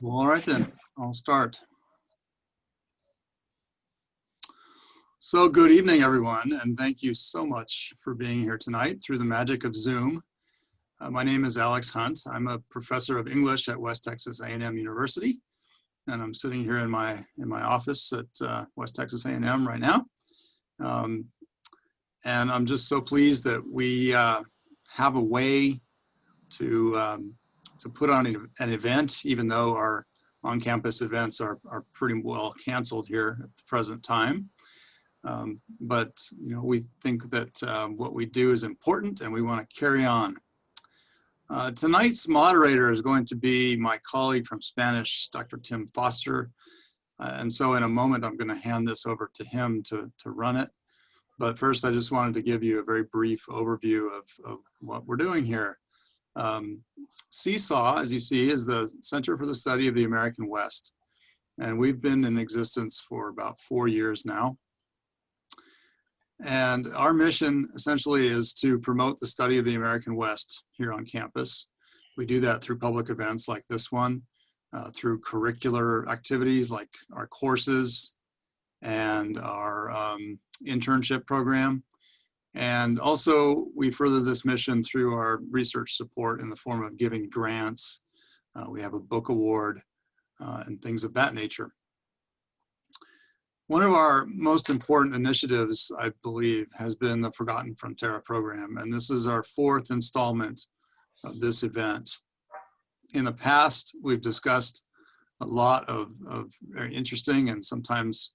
Well, all right then, I'll start. So good evening, everyone, and thank you so much for being here tonight through the magic of Zoom. My name is Alex Hunt. I'm a professor of English at West Texas A&M University, and I'm sitting here in my office at West Texas A&M right now. And I'm just so pleased that we have a way to put on an event, even though our on-campus events are pretty well canceled here at the present time. But you know, we think that what we do is important and we want to carry on. Tonight's moderator is going to be my colleague from Spanish, Dr. Tim Foster. And so in a moment, I'm going to hand this over to him to run it. But first, I just wanted to give you a very brief overview of what we're doing here. CSAW, as you see, is the Center for the Study of the American West. And we've been in existence for about 4 years now. And our mission essentially is to promote the study of the American West here on campus. We do that through public events like this one, through curricular activities like our courses and our internship program. And also we further this mission through our research support in the form of giving grants. We have a book award and things of that nature. One of our most important initiatives, I believe, has been the Forgotten Frontera program, and this is our 4th installment of this event. In the past, we've discussed a lot of very interesting and sometimes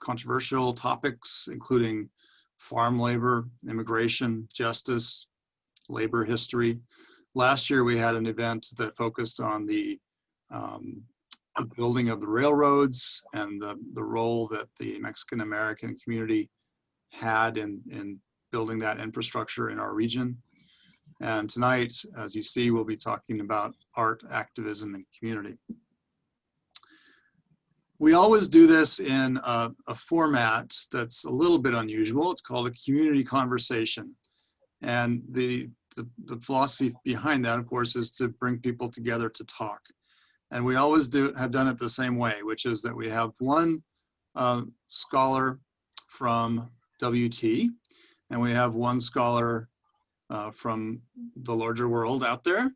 controversial topics, including farm labor, immigration, justice, labor history. Last year, we had an event that focused on the building of the railroads and the role that the Mexican-American community had in building that infrastructure in our region. And tonight, as you see, we'll be talking about art, activism, and community. We always do this in a format that's a little bit unusual. It's called a community conversation. And the philosophy behind that, of course, is to bring people together to talk. And we always have done it the same way, which is that we have one scholar from WT, and we have one scholar from the larger world out there.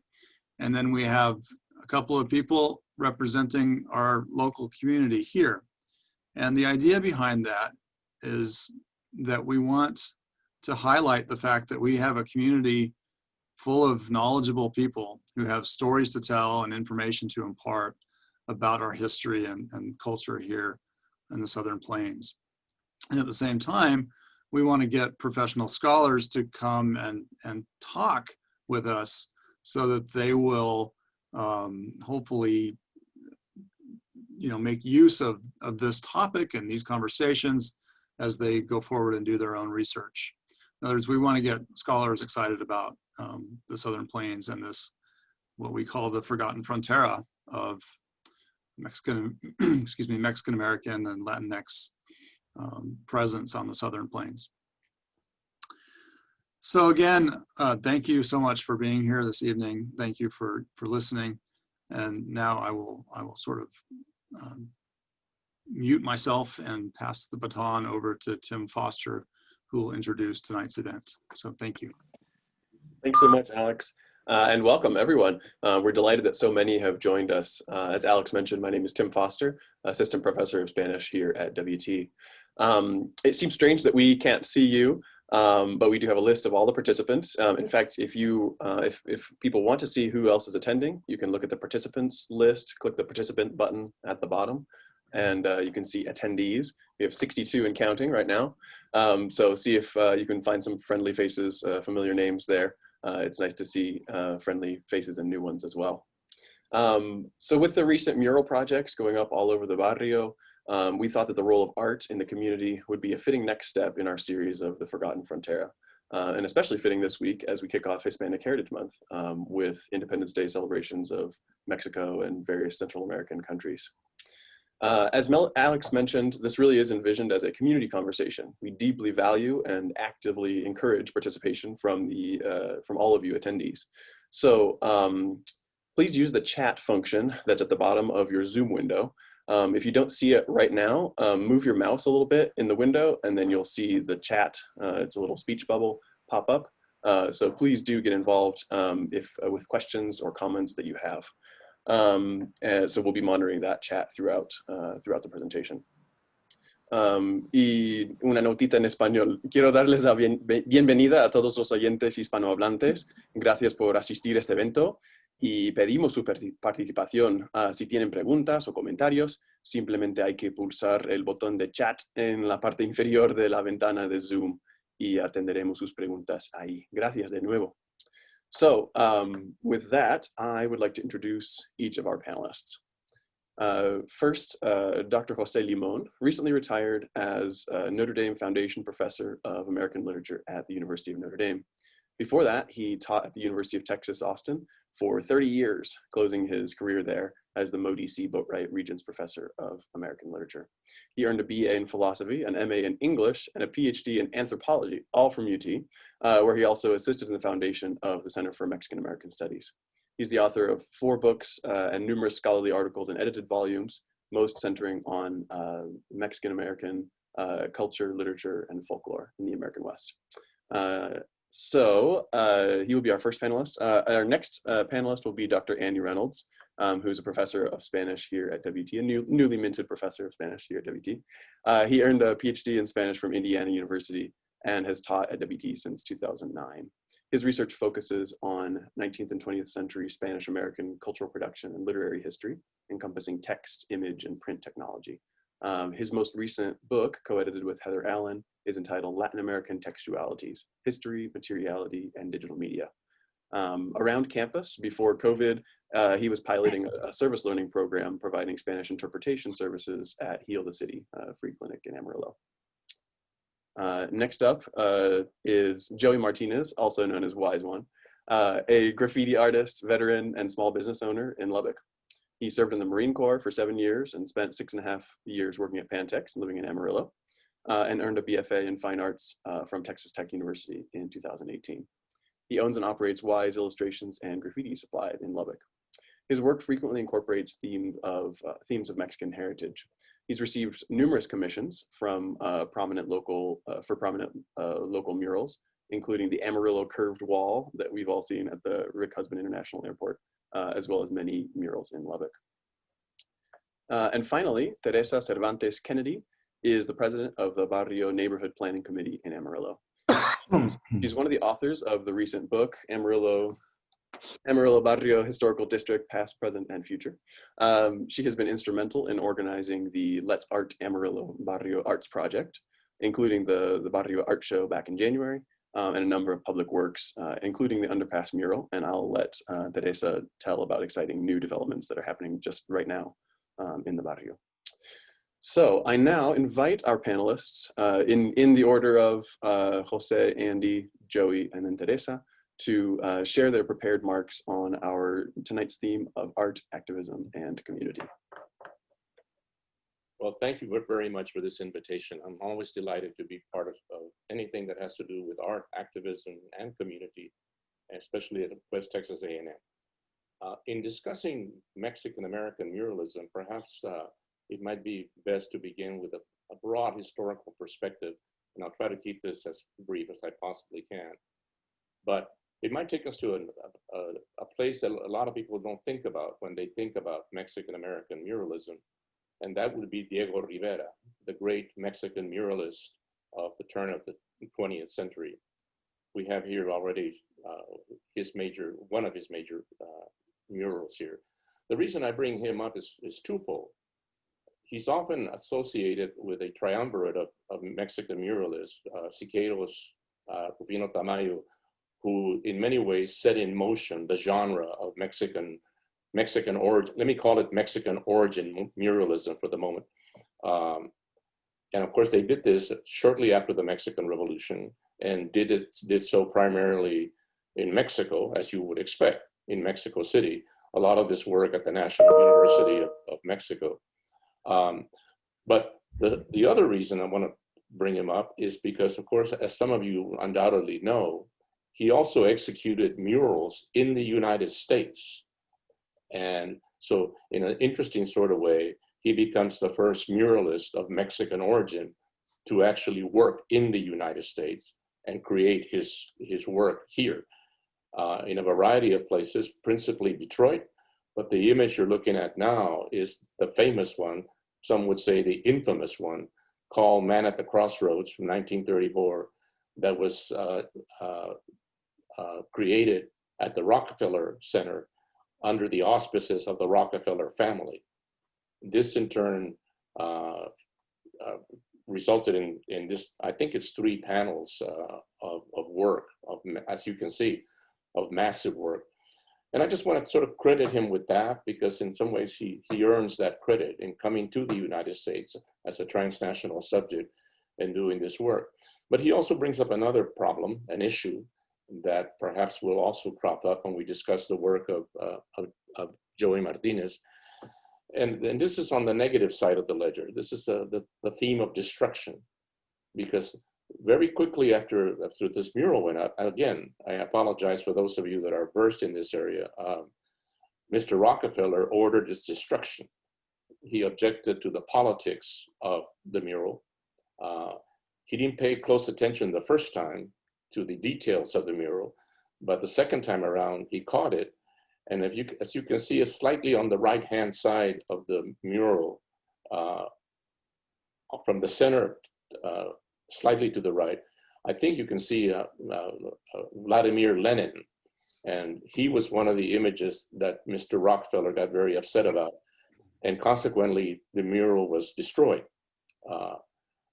And then we have a couple of people representing our local community here. And the idea behind that is that we want to highlight the fact that we have a community full of knowledgeable people who have stories to tell and information to impart about our history and culture here in the Southern Plains. And at the same time, we want to get professional scholars to come and talk with us so that they will hopefully, you know, make use of this topic and these conversations as they go forward and do their own research. In other words, we want to get scholars excited about the Southern Plains and this, what we call the Forgotten Frontera of Mexican, Mexican American and Latinx presence on the Southern Plains. So again, thank you so much for being here this evening. Thank you for listening. And now I will sort of mute myself and pass the baton over to Tim Foster, who will introduce tonight's event. So thank you. Thanks so much, Alex. And welcome, everyone. We're delighted that so many have joined us. As Alex mentioned, my name is Tim Foster, Assistant Professor of Spanish here at WT. It seems strange that we can't see you, but we do have a list of all the participants. In fact, if people want to see who else is attending, you can look at the participants list, click the participant button at the bottom, and you can see attendees. We have 62 and counting right now. So see if you can find some friendly faces, familiar names there. It's nice to see friendly faces and new ones as well. So with the recent mural projects going up all over the Barrio, we thought that the role of art in the community would be a fitting next step in our series of the Forgotten Frontera, and especially fitting this week as we kick off Hispanic Heritage Month with Independence Day celebrations of Mexico and various Central American countries. As Alex mentioned, this really is envisioned as a community conversation. We deeply value and actively encourage participation from all of you attendees. So please use the chat function that's at the bottom of your Zoom window. If you don't see it right now, move your mouse a little bit in the window and then you'll see the chat. It's a little speech bubble pop up. So please do get involved with questions or comments that you have. And so we'll be monitoring that chat throughout the presentation. Y una notita en español. Quiero darles la bienvenida a todos los oyentes hispanohablantes. Gracias por asistir a este evento y pedimos su participación. Si tienen preguntas o comentarios, simplemente hay que pulsar el botón de chat en la parte inferior de la ventana de Zoom y atenderemos sus preguntas ahí. Gracias de nuevo. So with that, I would like to introduce each of our panelists. First, Dr. José Limón recently retired as Notre Dame Foundation Professor of American Literature at the University of Notre Dame. Before that, he taught at the University of Texas, Austin for 30 years, closing his career there as the Modi C. Boatwright Regents Professor of American Literature. He earned a BA in philosophy, an MA in English, and a PhD in anthropology, all from UT, where he also assisted in the foundation of the Center for Mexican American Studies. He's the author of 4 books and numerous scholarly articles and edited volumes, most centering on Mexican American culture, literature, and folklore in the American West. So he will be our first panelist. Our next panelist will be Dr. Andy Reynolds, who's a professor of Spanish here at WT, a newly minted professor of Spanish here at WT. He earned a PhD in Spanish from Indiana University and has taught at WT since 2009. His research focuses on 19th and 20th century Spanish American cultural production and literary history, encompassing text, image, and print technology. His most recent book, co-edited with Heather Allen, is entitled Latin American Textualities, History, Materiality, and Digital Media. Around campus, before COVID, he was piloting a service learning program providing Spanish interpretation services at Heal the City Free Clinic in Amarillo. Next up is Joey Martinez, also known as Wise One, a graffiti artist, veteran, and small business owner in Lubbock. He served in the Marine Corps for 7 years and spent 6.5 years working at Pantex and living in Amarillo, and earned a BFA in Fine Arts from Texas Tech University in 2018. He owns and operates Wise Illustrations and Graffiti Supply in Lubbock. His work frequently incorporates themes of Mexican heritage. He's received numerous commissions from prominent local murals, including the Amarillo curved wall that we've all seen at the Rick Husband International Airport, as well as many murals in Lubbock. And finally, Teresa Cervantes Kenedy is the president of the Barrio Neighborhood Planning Committee in Amarillo. She's one of the authors of the recent book, Amarillo Barrio Historical District, Past, Present, and Future. She has been instrumental in organizing the Let's Art Amarillo Barrio Arts Project, including the Barrio Art Show back in January, and a number of public works, including the Underpass mural. And I'll let Teresa tell about exciting new developments that are happening just right now in the barrio. So I now invite our panelists in the order of Jose, Andy, Joey, and then Teresa to share their prepared marks on tonight's theme of art, activism, and community. Well, thank you very much for this invitation. I'm always delighted to be part of anything that has to do with art, activism, and community, especially at West Texas A&M. In discussing Mexican-American muralism, perhaps it might be best to begin with a broad historical perspective, and I'll try to keep this as brief as I possibly can. But it might take us to a place that a lot of people don't think about when they think about Mexican-American muralism, and that would be Diego Rivera, the great Mexican muralist of the turn of the 20th century. We have here already one of his major murals here. The reason I bring him up is twofold. He's often associated with a triumvirate of Mexican muralists, Siqueiros, Rufino Tamayo, who in many ways set in motion the genre of Mexican origin, let me call it Mexican origin muralism for the moment. And of course they did this shortly after the Mexican Revolution and did so primarily in Mexico, as you would expect, in Mexico City. A lot of this work at the National University of Mexico. But the other reason I want to bring him up is because, of course, as some of you undoubtedly know, he also executed murals in the United States. And so in an interesting sort of way, he becomes the first muralist of Mexican origin to actually work in the United States and create his work here in a variety of places, principally Detroit. But the image you're looking at now is the famous one, some would say the infamous one, called Man at the Crossroads from 1934, that was created at the Rockefeller Center under the auspices of the Rockefeller family. This in turn resulted in this, I think it's 3 panels of work, as you can see, of massive work. And I just want to sort of credit him with that, because in some ways he earns that credit in coming to the United States as a transnational subject and doing this work. But he also brings up another problem, an issue that perhaps will also crop up when we discuss the work of Joey Martinez. And this is on the negative side of the ledger. This is the theme of destruction, because very quickly after this mural went up, again, I apologize for those of you that are versed in this area, Mr. Rockefeller ordered its destruction. He objected to the politics of the mural. He didn't pay close attention the first time to the details of the mural, but the second time around, he caught it. And as you can see, it's slightly on the right-hand side of the mural, from the center, slightly to the right, I think you can see Vladimir Lenin. And he was one of the images that Mr. Rockefeller got very upset about. And consequently, the mural was destroyed.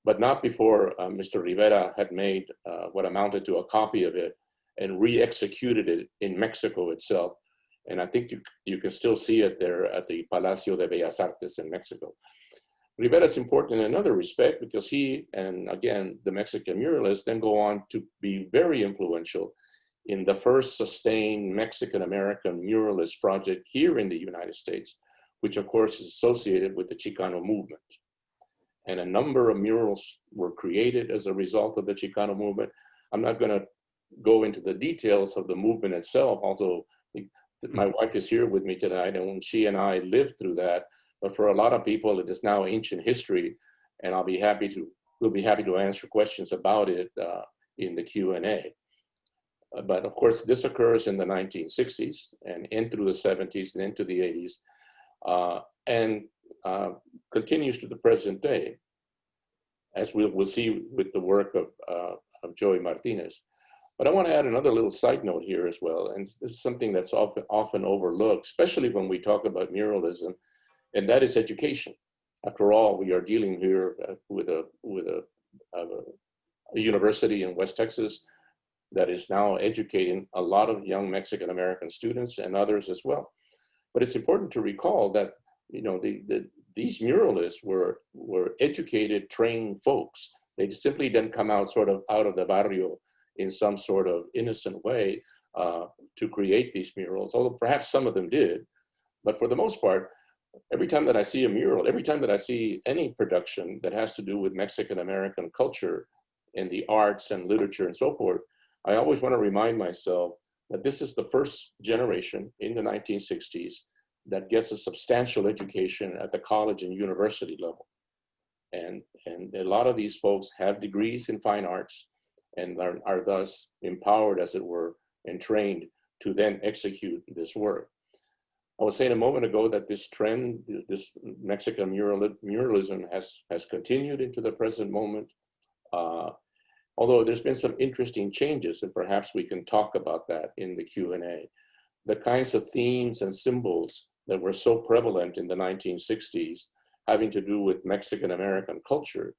But not before Mr. Rivera had made what amounted to a copy of it and re-executed it in Mexico itself. And I think you can still see it there at the Palacio de Bellas Artes in Mexico. Rivera is important in another respect, because he, and again, the Mexican muralists, then go on to be very influential in the first sustained Mexican-American muralist project here in the United States, which of course is associated with the Chicano movement. And a number of murals were created as a result of the Chicano movement. I'm not going to go into the details of the movement itself, although my wife is here with me tonight, and she and I lived through that. But for a lot of people, it is now ancient history, and we'll be happy to answer questions about it in the Q&A. But of course, this occurs in the 1960s and in through the 70s and into the 80s, and continues to the present day, as we'll see with the work of Joey Martinez. But I want to add another little side note here as well, and this is something that's often overlooked, especially when we talk about muralism, and that is education. After all, we are dealing here with a university in West Texas that is now educating a lot of young Mexican-American students and others as well. But it's important to recall that, you know, these muralists were educated, trained folks. They simply didn't come out sort of out of the barrio in some sort of innocent way to create these murals, although perhaps some of them did. But for the most part, every time that I see a mural, every time that I see any production that has to do with Mexican-American culture and the arts and literature and so forth, I always want to remind myself that this is the first generation in the 1960s that gets a substantial education at the college and university level. And a lot of these folks have degrees in fine arts and are thus empowered, as it were, and trained to then execute this work. I was saying a moment ago that this trend, this Mexican muralism has continued into the present moment. Although there's been some interesting changes, and perhaps we can talk about that in the Q&A. The kinds of themes and symbols that were so prevalent in the 1960s having to do with Mexican-American culture,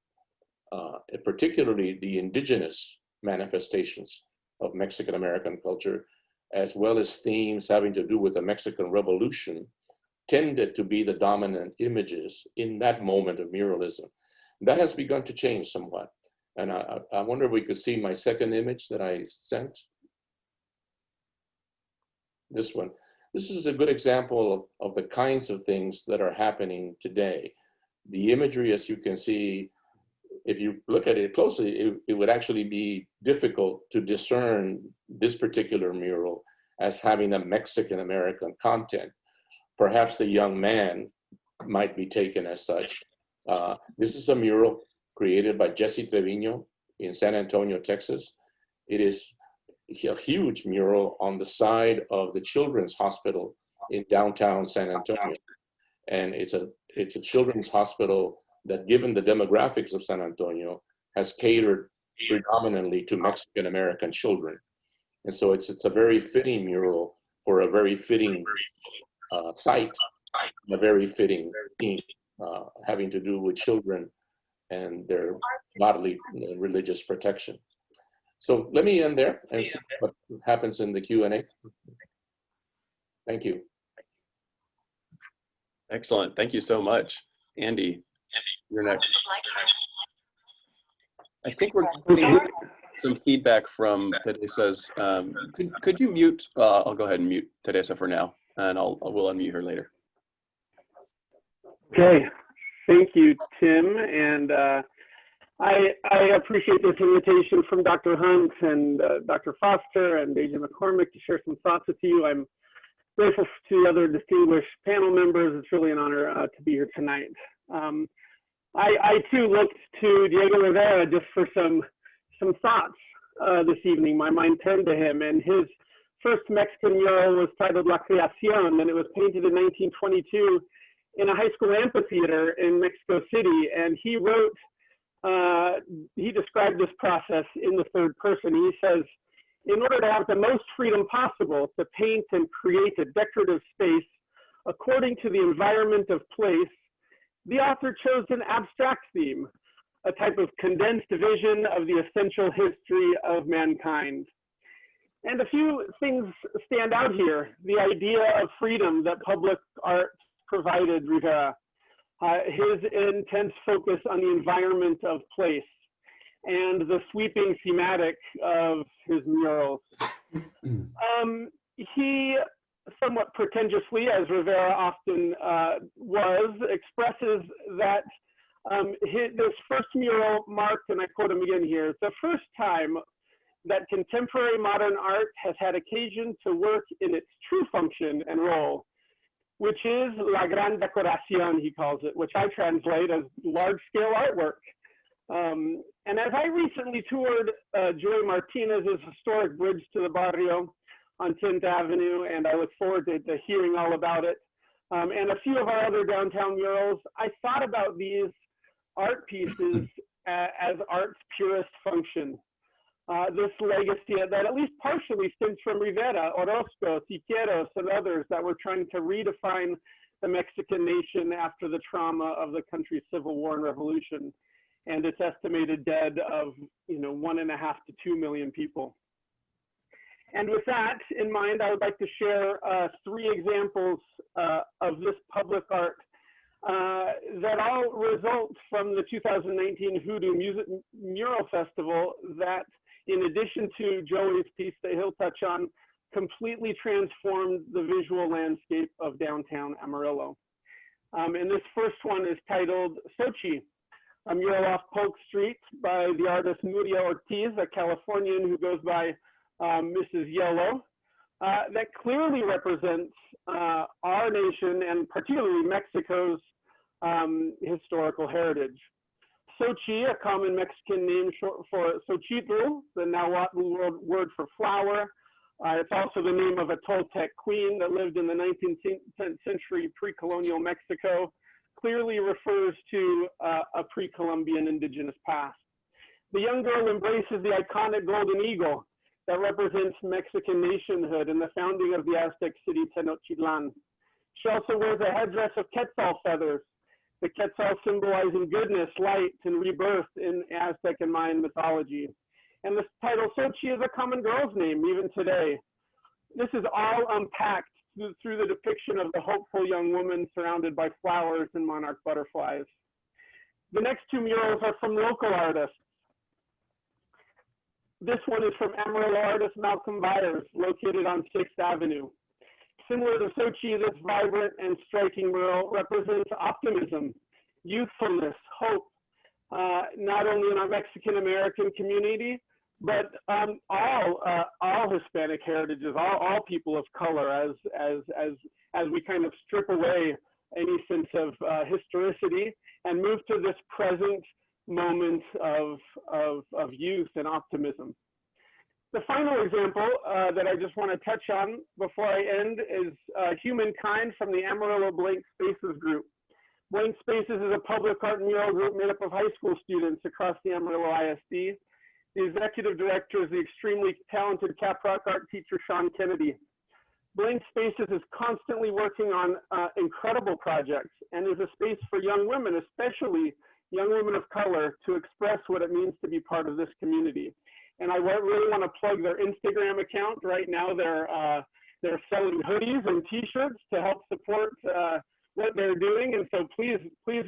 and particularly the indigenous manifestations of Mexican-American culture, as well as themes having to do with the Mexican Revolution, tended to be the dominant images in that moment of muralism. That has begun to change somewhat. And I wonder if we could see my second image that I sent. This one. This is a good example of the kinds of things that are happening today. The imagery, as you can see, if you look at it closely, it would actually be difficult to discern this particular mural as having a Mexican-American content. Perhaps the young man might be taken as such. This is a mural created by Jesse Trevino in San Antonio, Texas. It is a huge mural on the side of the Children's Hospital in downtown San Antonio. And it's a children's hospital that, given the demographics of San Antonio, has catered predominantly to Mexican-American children. And so it's a very fitting mural for a very fitting site, a very fitting theme, having to do with children and their bodily religious protection. So let me end there and see what happens in the Q&A. Thank you. Excellent. Thank you so much. Andy, you're next. I think we're getting some feedback from Teresa's. Could you mute? I'll go ahead and mute Teresa for now, and we'll unmute her later. Okay. Thank you, Tim. And I appreciate this invitation from Dr. Hunt and Dr. Foster and Deja McCormick to share some thoughts with you. I'm grateful to other distinguished panel members. It's really an honor to be here tonight. I too looked to Diego Rivera just for some thoughts this evening. My mind turned to him, and his first Mexican mural was titled La Creación, and it was painted in 1922 in a high school amphitheater in Mexico City. And he wrote, he described this process in the third person. He says, in order to have the most freedom possible to paint and create a decorative space according to the environment of place, the author chose an abstract theme, a type of condensed vision of the essential history of mankind. And a few things stand out here. The idea of freedom that public art provided Rivera, his intense focus on the environment of place, and the sweeping thematic of his murals. He somewhat pretentiously, as Rivera often was, expresses that this first mural marked, and I quote him again here, the first time that contemporary modern art has had occasion to work in its true function and role, which is la gran decoración, he calls it, which I translate as large-scale artwork. And as I recently toured Joey Martinez's historic bridge to the Barrio on 10th Avenue, and I look forward to hearing all about it, and a few of our other downtown murals, I thought about these art pieces as art's purest function. This legacy that at least partially stems from Rivera, Orozco, Siqueiros, and others that were trying to redefine the Mexican nation after the trauma of the country's civil war and revolution, and its estimated dead of 1.5 to 2 million people. And with that in mind, I would like to share 3 examples of this public art that all result from the 2019 Hoodoo Music Mural Festival that, in addition to Joey's piece that he'll touch on, completely transformed the visual landscape of downtown Amarillo. And this first one is titled Xochi, a mural off Polk Street by the artist Nuria Ortiz, a Californian who goes by Mrs. Yellow, that clearly represents our nation and particularly Mexico's historical heritage. Xochi, a common Mexican name short for Xochitl, the Nahuatl word for flower. It's also the name of a Toltec queen that lived in the 19th century pre-colonial Mexico, clearly refers to a pre-Columbian indigenous past. The young girl embraces the iconic golden eagle that represents Mexican nationhood and the founding of the Aztec city Tenochtitlan. She also wears a headdress of quetzal feathers, the quetzal symbolizing goodness, light, and rebirth in Aztec and Mayan mythology. And the title Xochi is a common girl's name even today. This is all unpacked through the depiction of the hopeful young woman surrounded by flowers and monarch butterflies. The next 2 murals are from local artists. This one is from Amarillo artist Malcolm Byers, located on 6th Avenue. Similar to Xochi, this vibrant and striking mural represents optimism, youthfulness, hope, not only in our Mexican American community, but all Hispanic heritages, all people of color, as we kind of strip away any sense of historicity and move to this present moment of youth and optimism. The final example that I just want to touch on before I end is Humankind from the Amarillo Blank Spaces group. Blank Spaces is a public art mural group made up of high school students across the Amarillo ISD. The executive director is the extremely talented Caprock art teacher, Sean Kenedy. Blank Spaces is constantly working on incredible projects and is a space for young women, especially young women of color, to express what it means to be part of this community. And I really want to plug their Instagram account. Right now they're selling hoodies and t-shirts to help support what they're doing. And so please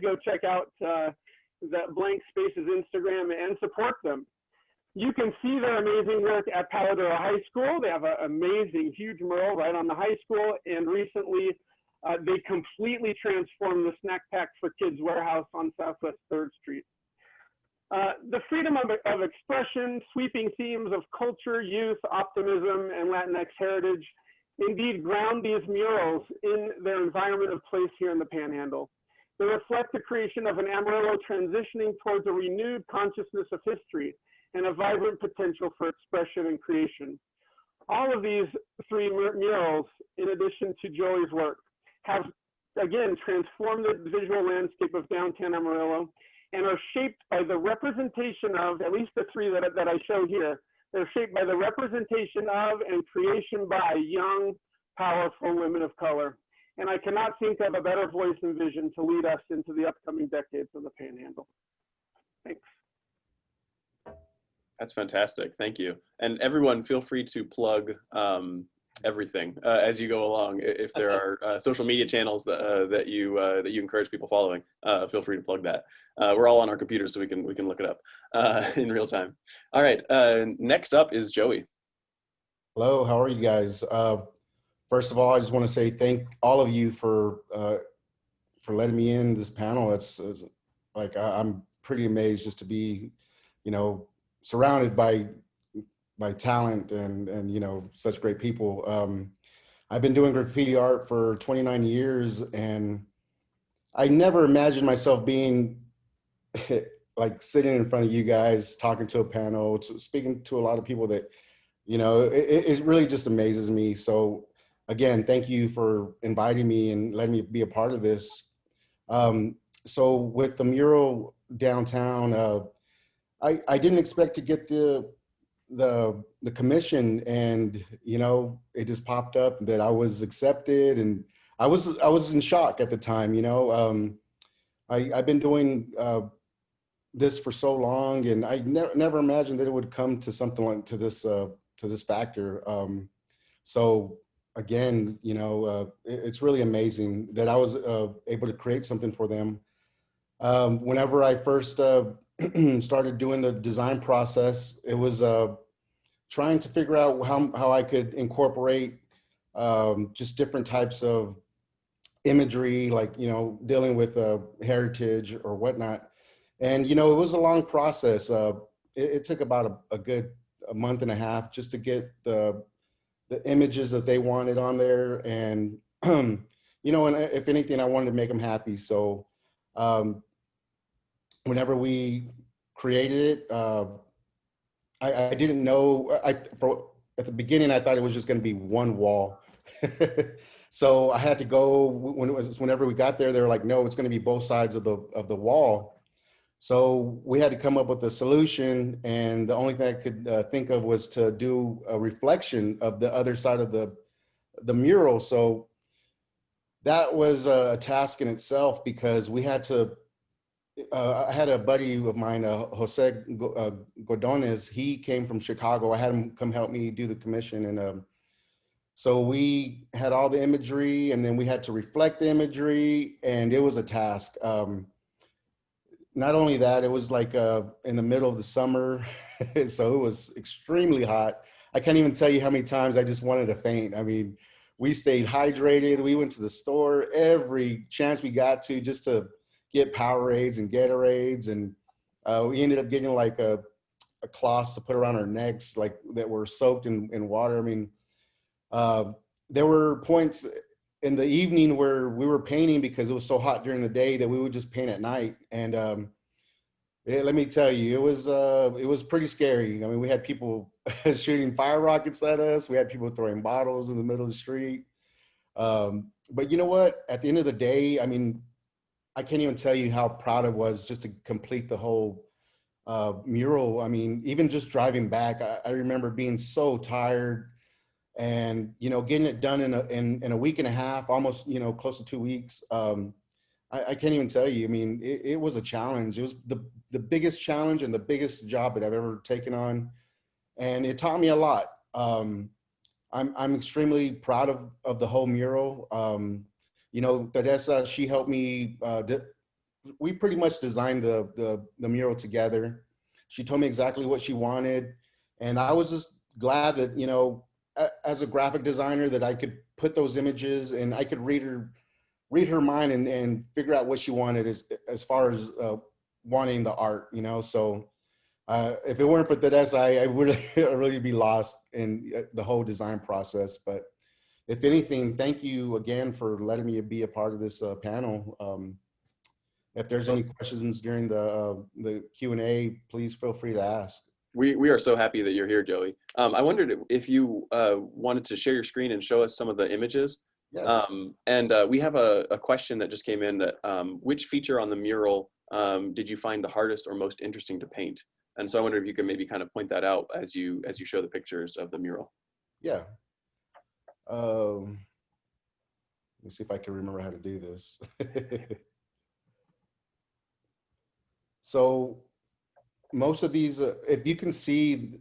go check out that Blank Spaces Instagram and support them. You can see their amazing work at Paladero High School. They have an amazing, huge mural right on the high school. And recently, they completely transformed the Snack Pack for Kids warehouse on Southwest 3rd Street. The freedom of expression, sweeping themes of culture, youth, optimism, and Latinx heritage indeed ground these murals in their environment of place here in the Panhandle. They reflect the creation of an Amarillo transitioning towards a renewed consciousness of history and a vibrant potential for expression and creation. All of these three murals, in addition to Joey's work, have, again, transformed the visual landscape of downtown Amarillo and are shaped by the representation of, at least the three that I show here, they're shaped by the representation of and creation by young, powerful women of color. And I cannot think of a better voice and vision to lead us into the upcoming decades of the Panhandle. Thanks. That's fantastic. Thank you. And everyone, feel free to plug everything as you go along. If there are social media channels that you encourage people following, feel free to plug that. We're all on our computers, so we can look it up in real time. All right. Next up is Joey. Hello. How are you guys? First of all, I just want to say thank all of you for letting me in this panel. It's like I'm pretty amazed just to be, surrounded by talent and such great people. I've been doing graffiti art for 29 years, and I never imagined myself being like sitting in front of you guys, talking to a panel, speaking to a lot of people that, it really just amazes me. So again, thank you for inviting me and letting me be a part of this. So with the mural downtown, I didn't expect to get the commission, and it just popped up that I was accepted, and I was in shock at the time. I've been doing this for so long, and I never imagined that it would come to something like to this factor. So again, it's really amazing that I was able to create something for them. Whenever I first started doing the design process, it was trying to figure out how I could incorporate just different types of imagery, like, dealing with heritage or whatnot. And, it was a long process. It took about a good month and a half just to get the images that they wanted on there. And, and if anything, I wanted to make them happy. So whenever we created it, I didn't know, at the beginning, I thought it was just going to be one wall. So I had to go, whenever we got there, they were like, no, it's going to be both sides of the wall. So we had to come up with a solution, and the only thing I could think of was to do a reflection of the other side of the mural. So that was a task in itself, because we had to, I had a buddy of mine, José Limón. He came from Chicago. I had him come help me do the commission. And so we had all the imagery, and then we had to reflect the imagery, and it was a task. Not only that, it was like in the middle of the summer. So it was extremely hot. I can't even tell you how many times I just wanted to faint. I mean, we stayed hydrated. We went to the store every chance we got to, just to get Powerades and Gatorades. And We ended up getting like a cloth to put around our necks, like that were soaked in water. I mean, there were points in the evening where we were painting because it was so hot during the day that we would just paint at night. And let me tell you, it was pretty scary. I mean, we had people shooting fire rockets at us. We had people throwing bottles in the middle of the street. But you know what? At the end of the day, I mean, I can't even tell you how proud I was just to complete the whole mural. I mean, even just driving back, I remember being so tired, and getting it done in a week and a half, almost close to 2 weeks. I can't even tell you. I mean, it was a challenge. It was the biggest challenge and the biggest job that I've ever taken on, and it taught me a lot. I'm extremely proud of the whole mural. Teresa, she helped me. We pretty much designed the mural together. She told me exactly what she wanted, and I was just glad that as a graphic designer, that I could put those images and I could read her mind and figure out what she wanted as far as wanting the art. So if it weren't for Teresa, I would really be lost in the whole design process. But if anything, thank you again for letting me be a part of this panel. If there's any questions during the Q&A, please feel free to ask. We are so happy that you're here, Joey. I wondered if you wanted to share your screen and show us some of the images. Yes. We have a question that just came in that which feature on the mural did you find the hardest or most interesting to paint? And so I wonder if you could maybe kind of point that out as you show the pictures of the mural. Yeah. Let me see if I can remember how to do this. So most of these, if you can see,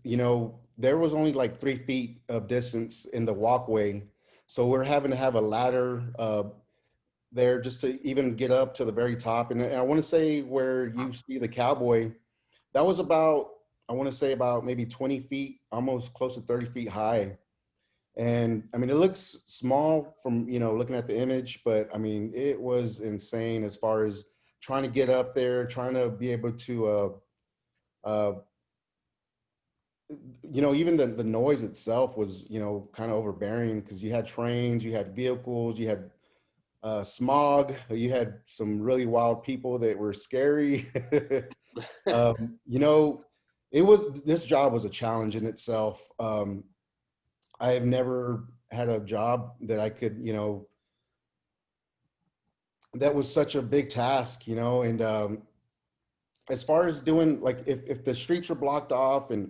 there was only like 3 feet of distance in the walkway. So we're having to have a ladder there just to even get up to the very top. And I want to say where you see the cowboy, that was about, I want to say about maybe 20 feet, almost close to 30 feet high. And I mean, it looks small from, looking at the image, but I mean, it was insane as far as trying to get up there, trying to be able to, even the noise itself was, kind of overbearing because you had trains, you had vehicles, you had smog, you had some really wild people that were scary. This job was a challenge in itself. I have never had a job that I could, that was such a big task, and as far as doing, like, if the streets were blocked off and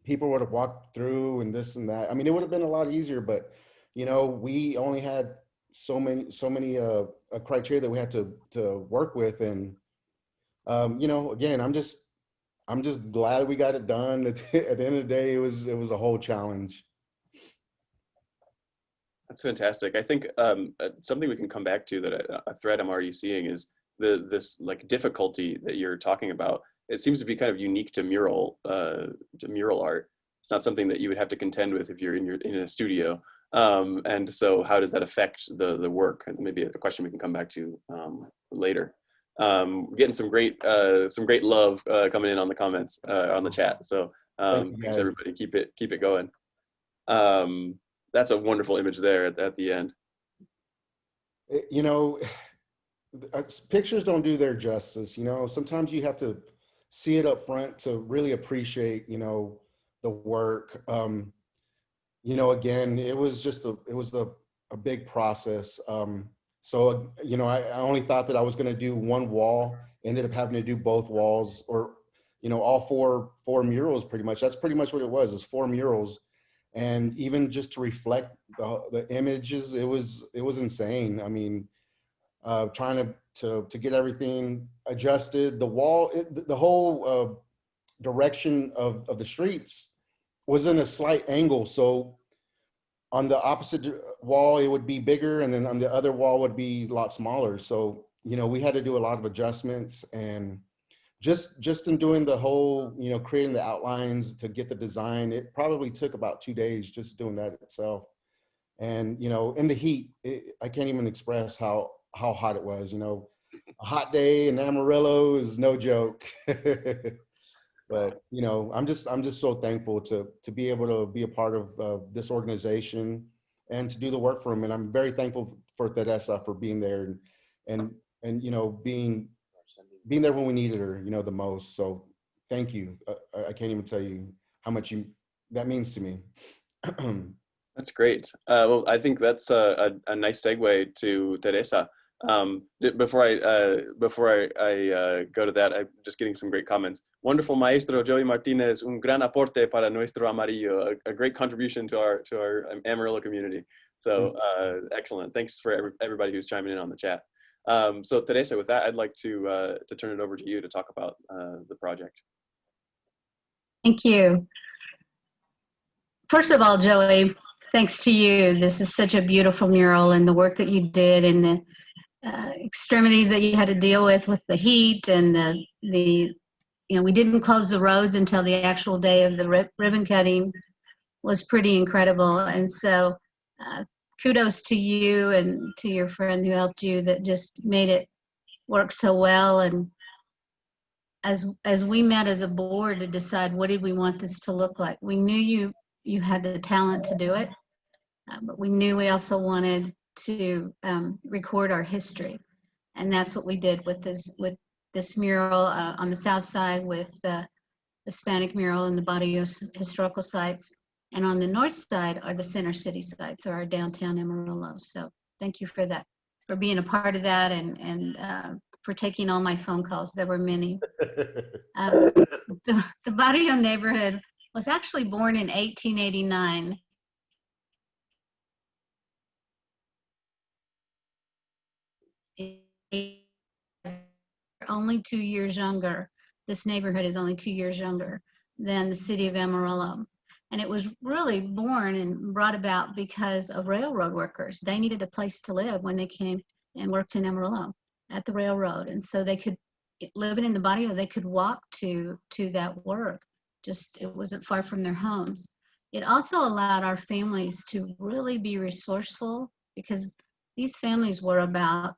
people would have walked through and this and that, I mean, it would have been a lot easier, but, we only had so many criteria that we had to work with. And, again, I'm just glad we got it done. At the end of the day, it was a whole challenge. That's fantastic. I think something we can come back to, that a thread I'm already seeing, is this like difficulty that you're talking about. It seems to be kind of unique to mural art. It's not something that you would have to contend with if you're in a studio. And so how does that affect the work? And maybe a question we can come back to later. We're getting some great love coming in on the comments on the chat. So thanks everybody. Keep it going. That's a wonderful image there at the end. Pictures don't do their justice. Sometimes you have to see it up front to really appreciate, the work. Again, it was a big process. So, I only thought that I was going to do one wall, ended up having to do both walls, or, all four murals pretty much. That's pretty much what it was, is 4 murals. And even just to reflect the images, it was insane. I mean, trying to get everything adjusted, the wall, the whole direction of the streets was in a slight angle. So on the opposite wall, it would be bigger, and then on the other wall would be a lot smaller. So, we had to do a lot of adjustments, and just in doing the whole, creating the outlines to get the design, it probably took about 2 days just doing that itself. And, in the heat, I can't even express how hot it was. A hot day in Amarillo is no joke. But you know, I'm just so thankful to be able to be a part of this organization and to do the work for them. And I'm very thankful for Teresa for being there and you know, being there when we needed her, you know, the most. So thank you. I can't even tell you how much that means to me. That's great. Well, I think that's a nice segue to Teresa. Before I go to that, I'm just getting some great comments. Wonderful maestro Joey Martinez, un gran aporte para nuestro Amarillo, a great contribution to our Amarillo community. So excellent. Thanks for everybody who's chiming in on the chat. So Teresa, with that, I'd like to turn it over to you to talk about the project. Thank you. First of all, Joey, thanks to you. This is such a beautiful mural, and the work that you did and the extremities that you had to deal with the heat and the you know, we didn't close the roads until the actual day of the ribbon cutting was pretty incredible. And so kudos to you and to your friend who helped you that just made it work so well. And as we met as a board to decide what did we want this to look like, we knew you had the talent to do it, but we knew we also wanted to record our history, and that's what we did with this mural on the south side with the Hispanic mural and the Barrio historical sites, and on the north side are the center city sites, or our downtown Amarillo. So thank you for that, for being a part of that, and for taking all my phone calls. There were many. The Barrio neighborhood was actually born in 1889. Only 2 years younger. This neighborhood is only 2 years younger than the city of Amarillo. And it was really born and brought about because of railroad workers. They needed a place to live when they came and worked in Amarillo at the railroad. And so they could, living in the Barrio, they could walk to that work. Just, it wasn't far from their homes. It also allowed our families to really be resourceful, because these families were about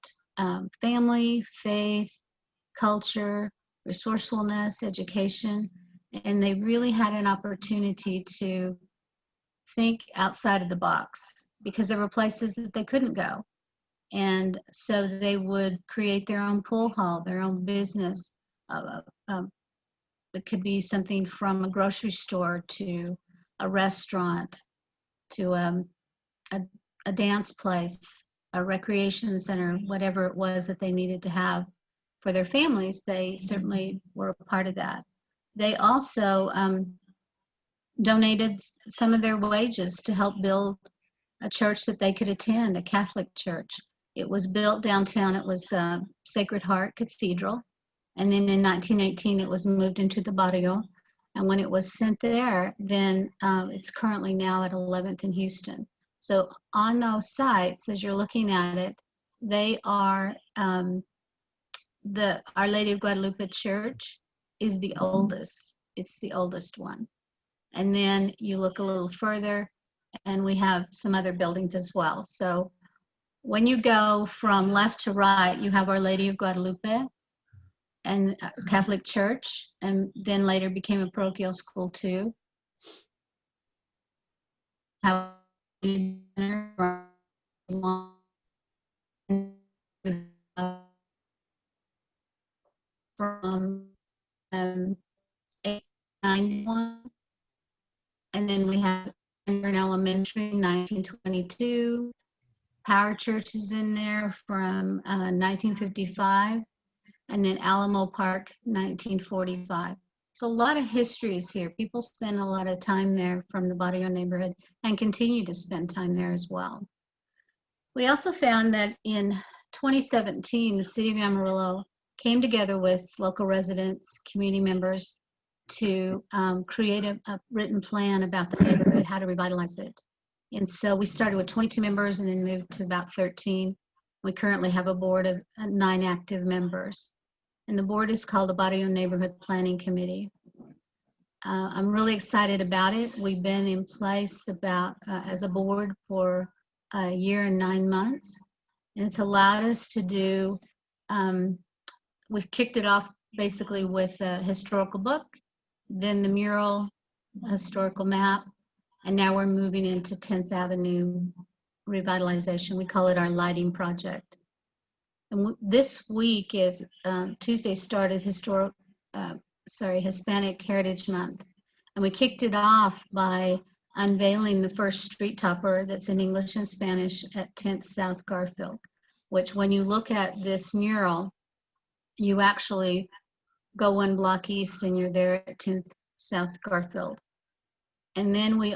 family, faith, culture, resourcefulness, education, and they really had an opportunity to think outside of the box because there were places that they couldn't go. And so they would create their own pool hall, their own business. It could be something from a grocery store to a restaurant to a dance place, a recreation center, whatever it was that they needed to have for their families. They certainly were a part of that. They also donated some of their wages to help build a church that they could attend, a Catholic church. It was built downtown. It was Sacred Heart Cathedral. And then in 1918, it was moved into the Barrio. And when it was sent there, then it's currently now at 11th and Houston. So on those sites, as you're looking at it, they are, the Our Lady of Guadalupe Church is the oldest. It's the oldest one. And then you look a little further, and we have some other buildings as well. So when you go from left to right, you have Our Lady of Guadalupe and Catholic Church, and then later became a parochial school too. Have from 891, and then we have an elementary 1922. Power Church is in there from 1955, and then Alamo Park 1945. So a lot of history is here. People spend a lot of time there from the Barrio neighborhood and continue to spend time there as well. We also found that in 2017, the city of Amarillo came together with local residents, community members, to create a written plan about the neighborhood, how to revitalize it. And so we started with 22 members and then moved to about 13. We currently have a board of 9 active members. And the board is called the Barrio Neighborhood Planning Committee. I'm really excited about it. We've been in place about as a board for a year and 9 months. And it's allowed us to do we kicked it off basically with a historical book, then the mural, historical map, and now we're moving into 10th Avenue revitalization. We call it our lighting project. And this week is Tuesday started Hispanic Heritage Month, and we kicked it off by unveiling the first street topper that's in English and Spanish at 10th South Garfield, which when you look at this mural, you actually go one block east and you're there at 10th South Garfield. And then we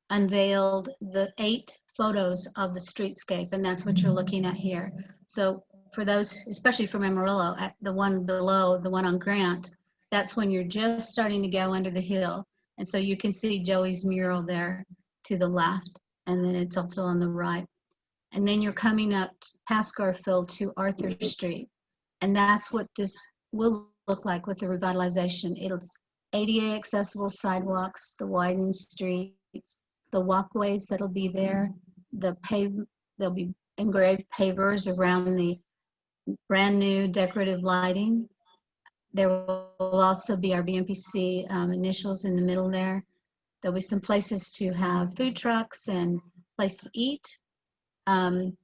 unveiled the 8 photos of the streetscape, and that's what you're looking at here. So for those, especially from Amarillo, at the one below, the one on Grant, that's when you're just starting to go under the hill. And so you can see Joey's mural there to the left, and then it's also on the right. And then you're coming up past Garfield to Arthur Street. And that's what this will look like with the revitalization. It's ADA accessible sidewalks, the widened streets, the walkways that'll be there, there'll be engraved pavers around the brand new decorative lighting. There will also be our BMPC initials in the middle there. There'll be some places to have food trucks and place to eat. On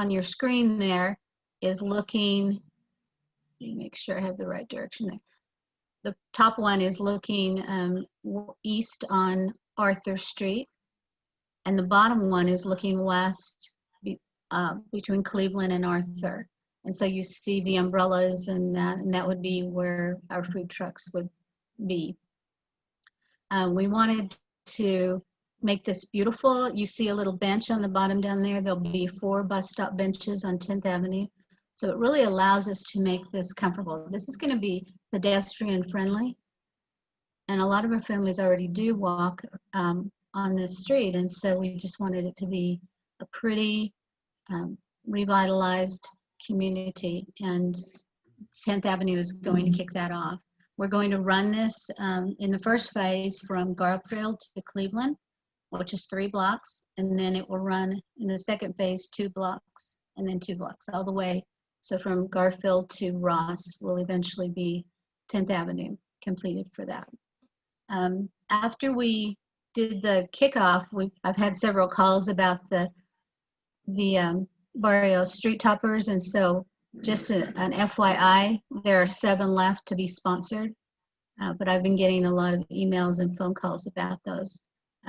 your screen there is looking, let me make sure I have the right direction there. The top one is looking east on Arthur Street, and the bottom one is looking west between Cleveland and Arthur. And so you see the umbrellas and that would be where our food trucks would be. We wanted to make this beautiful. You see a little bench on the bottom down there. There'll be 4 bus stop benches on 10th Avenue. So it really allows us to make this comfortable. This is going to be pedestrian friendly. And a lot of our families already do walk on this street. And so we just wanted it to be a pretty revitalized community. And 10th Avenue is going to kick that off. We're going to run this in the first phase from Garfield to Cleveland, which is 3 blocks. And then it will run in the second phase 2 blocks and then 2 blocks all the way. So from Garfield to Ross will eventually be 10th Avenue completed for that. After we did the kickoff, I've had several calls about the Barrio street toppers, and so just an FYI, there are 7 left to be sponsored, but I've been getting a lot of emails and phone calls about those.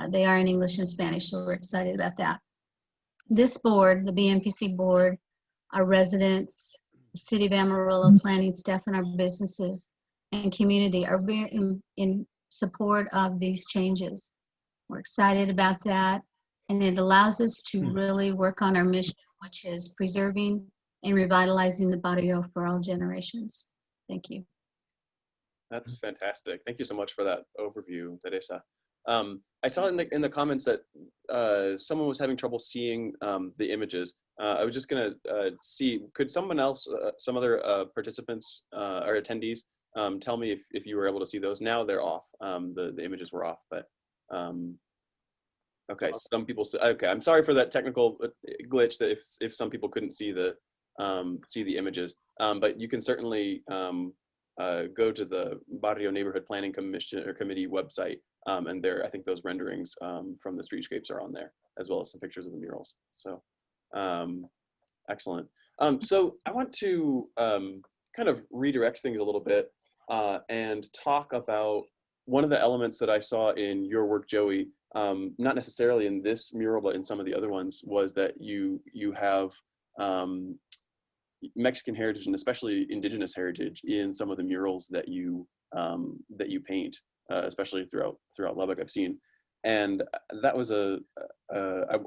They are in English and Spanish, so we're excited about that. This board, the BMPC board, our residents, City of Amarillo planning staff, and our businesses and community are very in support of these changes. We're excited about that, and it allows us to really work on our mission, which is preserving and revitalizing the Barrio for all generations. Thank you. That's fantastic. Thank you so much for that overview, Teresa. I saw in the comments that someone was having trouble seeing the images. I was just gonna see, could someone else, some other participants or attendees, tell me if you were able to see those? Now they're off. The images were off, but okay. Some people say, okay. I'm sorry for that technical glitch. That if some people couldn't see the images, but you can certainly go to the Barrio Neighborhood Planning Commission or Committee website, and there I think those renderings from the streetscapes are on there, as well as some pictures of the murals. So excellent. So I want to kind of redirect things a little bit and talk about one of the elements that I saw in your work, Joey, not necessarily in this mural, but in some of the other ones, was that you have Mexican heritage and especially indigenous heritage in some of the murals that you paint, especially throughout Lubbock, I've seen. And that was I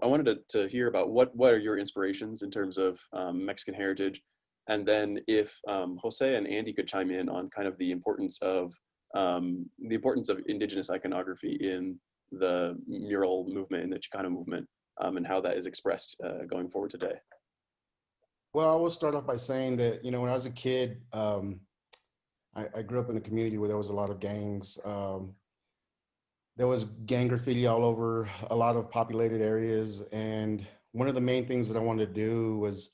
wanted to hear about what are your inspirations in terms of Mexican heritage, and then if Jose and Andy could chime in on kind of the importance of indigenous iconography in the mural movement, in the Chicano movement, and how that is expressed going forward today. Well, I will start off by saying that, when I was a kid, I grew up in a community where there was a lot of gangs. There was gang graffiti all over a lot of populated areas. And one of the main things that I wanted to do was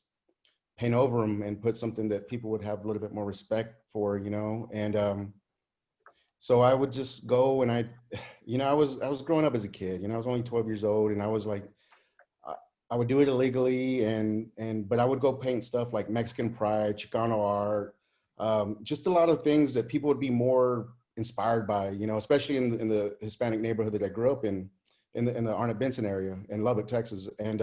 paint over them and put something that people would have a little bit more respect for, you know. And so I would just go and I was growing up as a kid, you know, I was only 12 years old, and I was like, I would do it illegally, but I would go paint stuff like Mexican pride, Chicano art, just a lot of things that people would be more inspired by, you know, especially in the Hispanic neighborhood that I grew up in the Arnett Benson area in Lubbock, Texas. And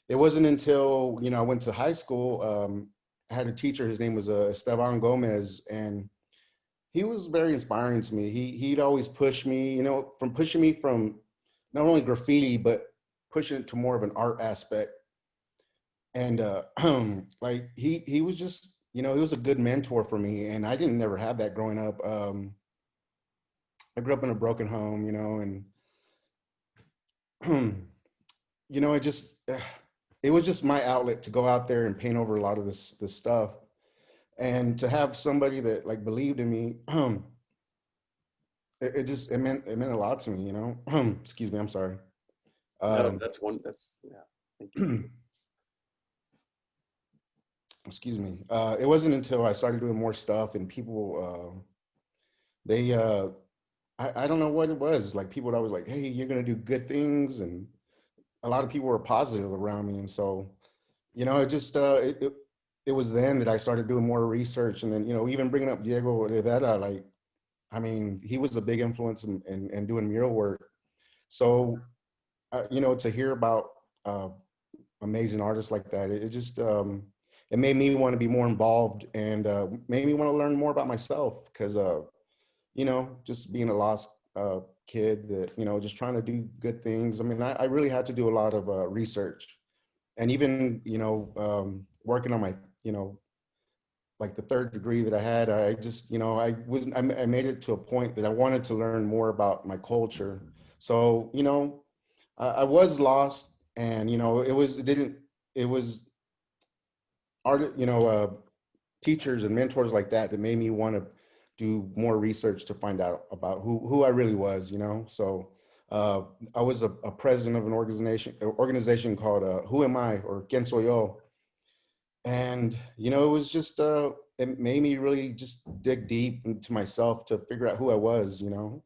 it wasn't until, you know, I went to high school, I had a teacher, his name was Esteban Gomez, and he was very inspiring to me. He'd always push me, you know, pushing me from not only graffiti, but pushing it to more of an art aspect. And like he was just, you know, he was a good mentor for me, and I didn't never have that growing up. I grew up in a broken home, you know, and you know, it was just my outlet to go out there and paint over a lot of this stuff, and to have somebody that like believed in me. It meant a lot to me, you know. Excuse me, I'm sorry. No, yeah. Thank you. Excuse me. It wasn't until I started doing more stuff and people, I don't know what it was. Like people were always like, hey, you're gonna do good things, and a lot of people were positive around me, and so, you know, it was then that I started doing more research, and then, you know, even bringing up Diego Rivera, like, I mean, he was a big influence in doing mural work. So, you know, to hear about amazing artists like that, it just it made me want to be more involved, and made me want to learn more about myself, because you know, just being a lost kid that, you know, just trying to do good things. I mean, I really had to do a lot of research, and even, you know, working on my, you know, like the third degree that I had, I just, you know, I made it to a point that I wanted to learn more about my culture. So, you know, I was lost, and, you know, it was art, you know, teachers and mentors like that made me want to do more research to find out about who I really was, you know. So I was a president of an organization called Who Am I, or Quien Soy Yo. And, you know, it was just, it made me really just dig deep into myself to figure out who I was, you know.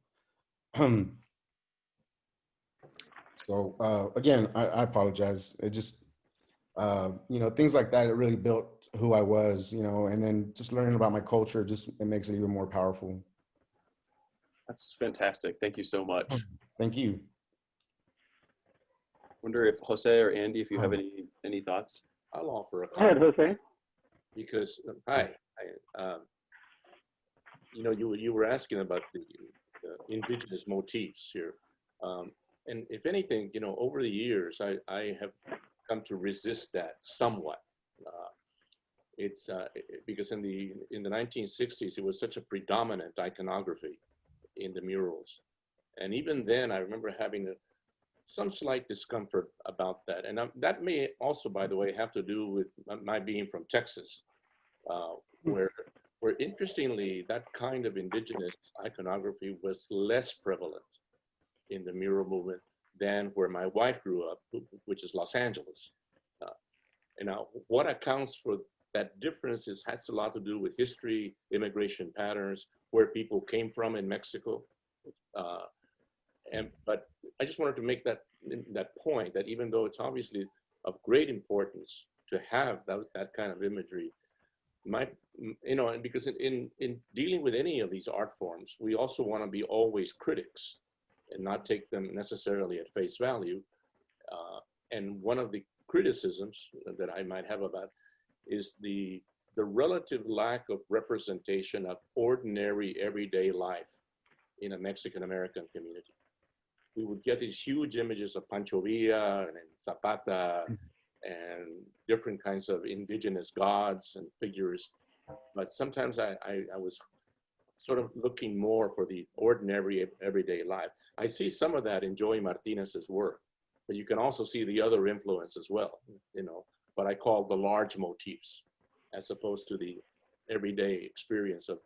So again, I apologize. It just, you know, things like that, it really built who I was, you know, and then just learning about my culture, just, it makes it even more powerful. That's fantastic. Thank you so much. Thank you. Wonder if Jose or Andy, if you have any thoughts? I'll offer a Go ahead, comment Jose. because, you know, you were asking about the indigenous motifs here. And if anything, you know, over the years, I have come to resist that somewhat. It's because in the 1960s, it was such a predominant iconography in the murals. And even then, I remember having some slight discomfort about that. And that may also, by the way, have to do with my being from Texas, where interestingly, that kind of indigenous iconography was less prevalent in the mural movement than where my wife grew up, which is Los Angeles. And now what accounts for that difference has a lot to do with history, immigration patterns, where people came from in Mexico. But I just wanted to make that point, that even though it's obviously of great importance to have that kind of imagery, you know, and because in dealing with any of these art forms, we also want to be always critics and not take them necessarily at face value. And one of the criticisms that I might have about is the relative lack of representation of ordinary everyday life in a Mexican-American community. We would get these huge images of Pancho Villa and Zapata and different kinds of indigenous gods and figures. But sometimes I was sort of looking more for the ordinary everyday life. I see some of that in Joey Martinez's work, but you can also see the other influence as well, you know, what I call the large motifs, as opposed to the everyday experience of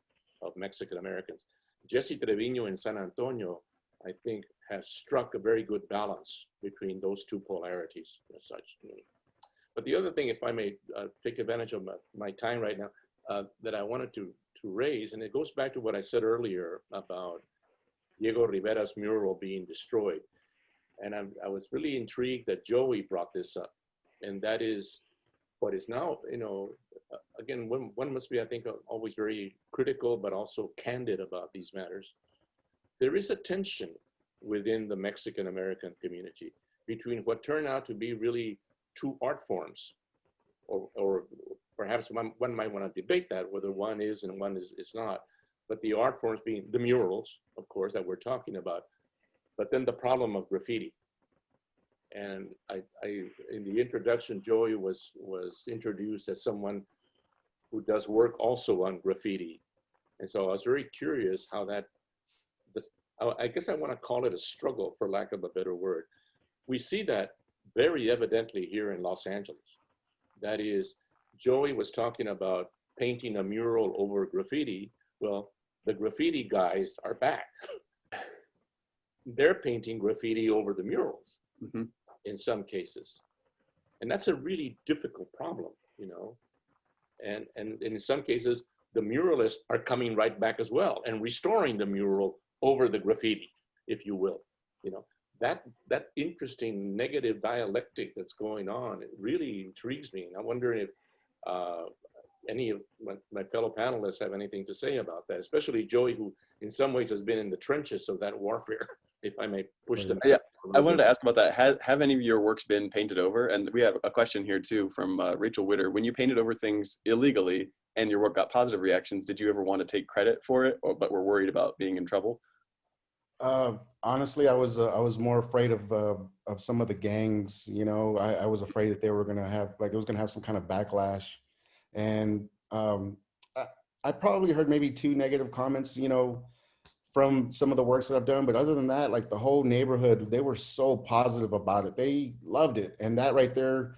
Mexican Americans. Jesse Trevino in San Antonio I think, has struck a very good balance between those two polarities as such. But the other thing, if I may take advantage of my time right now, that I wanted to raise, and it goes back to what I said earlier about Diego Rivera's mural being destroyed. And I was really intrigued that Joey brought this up, and that is what is now, again, one must be, I think, always very critical, but also candid about these matters. There is a tension within the Mexican-American community between what turn out to be really two art forms, or perhaps one might want to debate that, whether one is and one is not. But the art forms being the murals, of course, that we're talking about, but then the problem of graffiti. And I in the introduction, Joey was introduced as someone who does work also on graffiti. And so I was very curious how that, I guess I want to call it a struggle, for lack of a better word. We see that very evidently here in Los Angeles. That is, Joey was talking about painting a mural over graffiti. Well, the graffiti guys are back. They're painting graffiti over the murals in some cases. And that's a really difficult problem, And in some cases, the muralists are coming right back as well and restoring the mural over the graffiti, if you will. That interesting negative dialectic that's going on, it really intrigues me. And I'm wondering if any of my fellow panelists have anything to say about that, especially Joey, who in some ways has been in the trenches of that warfare, if I may push them. Yeah, I wanted to ask about that. Have any of your works been painted over? And we have a question here too from Rachel Witter. When you painted over things illegally and your work got positive reactions, did you ever want to take credit for it, but were worried about being in trouble? Honestly, I was more afraid of some of the gangs. I was afraid that they were gonna have, it was gonna have some kind of backlash, and I probably heard maybe 2 negative comments, from some of the works that I've done. But other than that, like the whole neighborhood, they were so positive about it. They loved it, and that right there,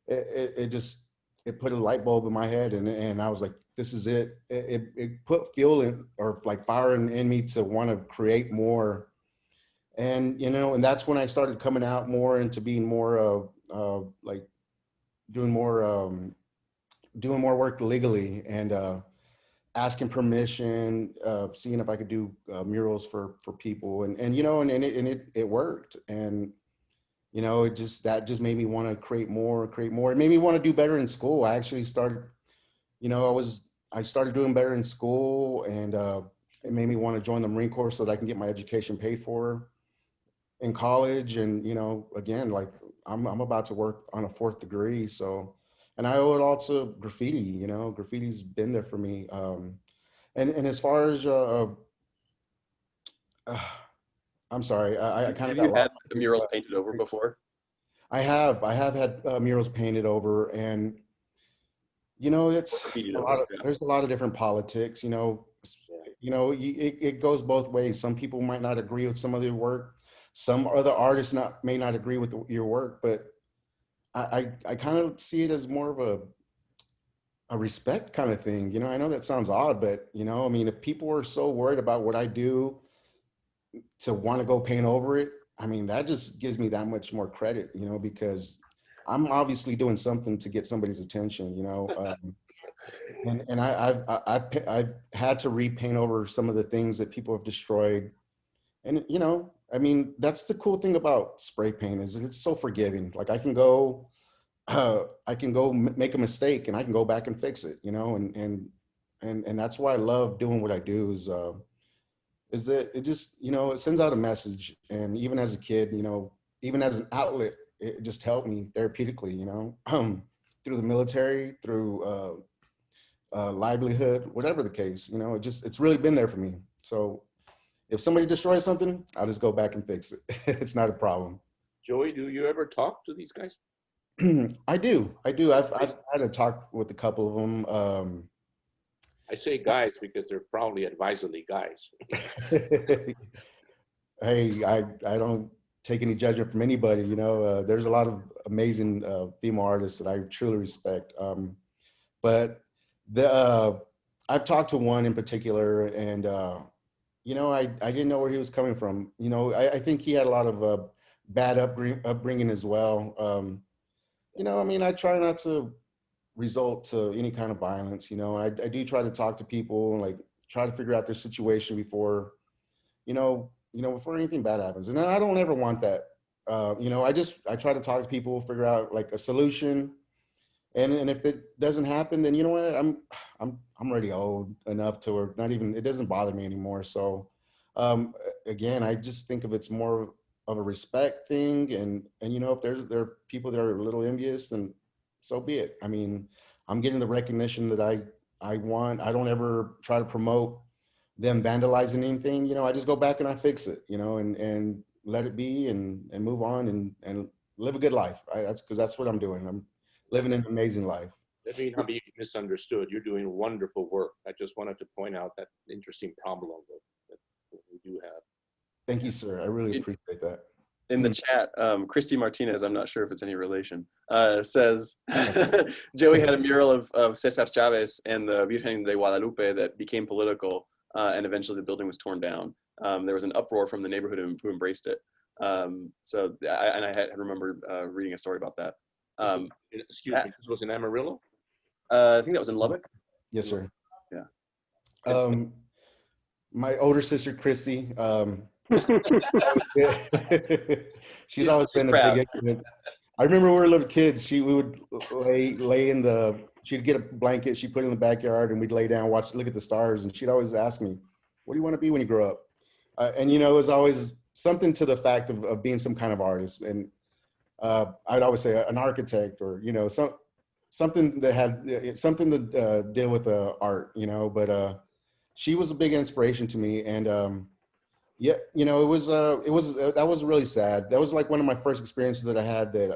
it put a light bulb in my head, and I was like, this is it. It put fuel in, or like fire in me to want to create more. And, and that's when I started coming out more into being more like doing more work legally, and asking permission, seeing if I could do murals for people, and it worked. And that just made me want to create more. It made me want to do better in school. I actually started, I started doing better in school, and it made me want to join the Marine Corps so that I can get my education paid for in college. And, again, like I'm about to work on a 4th degree. So, and I owe it all to graffiti. Graffiti's been there for me. And as far as, I'm sorry, I kind of got lost. Have you had murals painted over before? I have had murals painted over, and it's there's a lot of different politics. It goes both ways. Some people might not agree with some of your work. Some other artists may not agree with your work, but I kind of see it as more of a respect kind of thing. I know that sounds odd, but if people are so worried about what I do to want to go paint over it, that just gives me that much more credit, because I'm obviously doing something to get somebody's attention, and I've had to repaint over some of the things that people have destroyed. And, that's the cool thing about spray paint, is it's so forgiving. Like I can go make a mistake and I can go back and fix it, and that's why I love doing what I do, is that it just, it sends out a message. And even as a kid, even as an outlet, it just helped me therapeutically, through the military, through livelihood, whatever the case, it's really been there for me. So if somebody destroys something, I'll just go back and fix it. It's not a problem. Joey, do you ever talk to these guys? I do. I've had a talk with a couple of them. I say guys because they're probably advisedly guys. Hey, I don't take any judgment from anybody. There's a lot of amazing female artists that I truly respect. But I've talked to one in particular, and you know, I didn't know where he was coming from. You know, I think he had a lot of bad upbringing as well. You know, I mean, I try not to result to any kind of violence. You know, I do try to talk to people and like try to figure out their situation before, before anything bad happens. And I don't ever want that. You know, I try to talk to people, figure out like a solution. And if it doesn't happen, then you know what, I'm already old enough to, or not even, it doesn't bother me anymore. So again, I just think of it's more of a respect thing. And you know, if there are people that are a little envious, then so be it. I mean, I'm getting the recognition that I want. I don't ever try to promote them vandalizing anything. You know, I just go back and I fix it, you know, and let it be and move on and live a good life. That's what I'm doing. I'm living an amazing life. Let me not be misunderstood. You're doing wonderful work. I just wanted to point out that interesting problem that we do have. Thank you, sir. I really appreciate that. In the chat, Christy Martinez, I'm not sure if it's any relation, says Joey had a mural of Cesar Chavez and the Virgen de Guadalupe that became political, and eventually the building was torn down. There was an uproar from the neighborhood who embraced it. So I remember reading a story about that. Excuse me, this was in Amarillo? I think that was in Lubbock. Yes, sir. Yeah. My older sister, Christy, she's always been a big influence. I remember when we were little kids, we would lay in she'd get a blanket, she'd put it in the backyard, and we'd lay down, look at the stars, and she'd always ask me, what do you want to be when you grow up? And you know, it was always something to the fact of being some kind of artist. And I'd always say an architect, or, you know, something that had something to deal with art, you know. But she was a big inspiration to me. And yeah, you know, that was really sad. That was like one of my first experiences that I had, that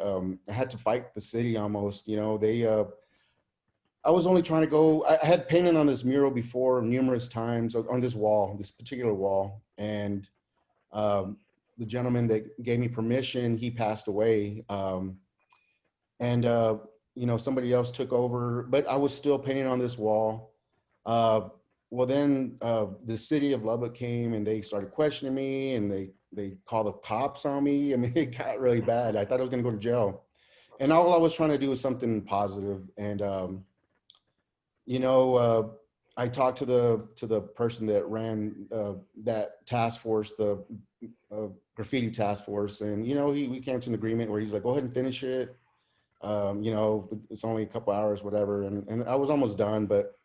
I had to fight the city almost. You know, I was only trying to go, I had painted on this mural before numerous times on this wall, this particular wall. And the gentleman that gave me permission, he passed away. You know, somebody else took over, but I was still painting on this wall. Well, then the city of Lubbock came and they started questioning me, and they called the cops on me. I mean, it got really bad. I thought I was gonna go to jail. And all I was trying to do was something positive. And you know, I talked to the person that ran that task force, the graffiti task force, and you know, we came to an agreement where he's like, go ahead and finish it. You know, it's only a couple hours, whatever. And I was almost done, but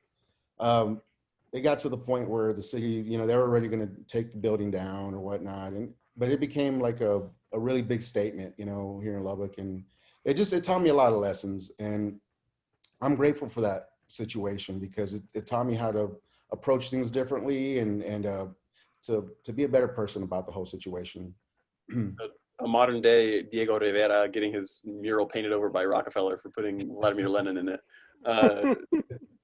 it got to the point where the city, you know, they were already going to take the building down or whatnot. But it became like a really big statement, you know, here in Lubbock. And it taught me a lot of lessons. And I'm grateful for that situation, because it taught me how to approach things differently and to be a better person about the whole situation. A modern day Diego Rivera getting his mural painted over by Rockefeller for putting Vladimir Lenin in it.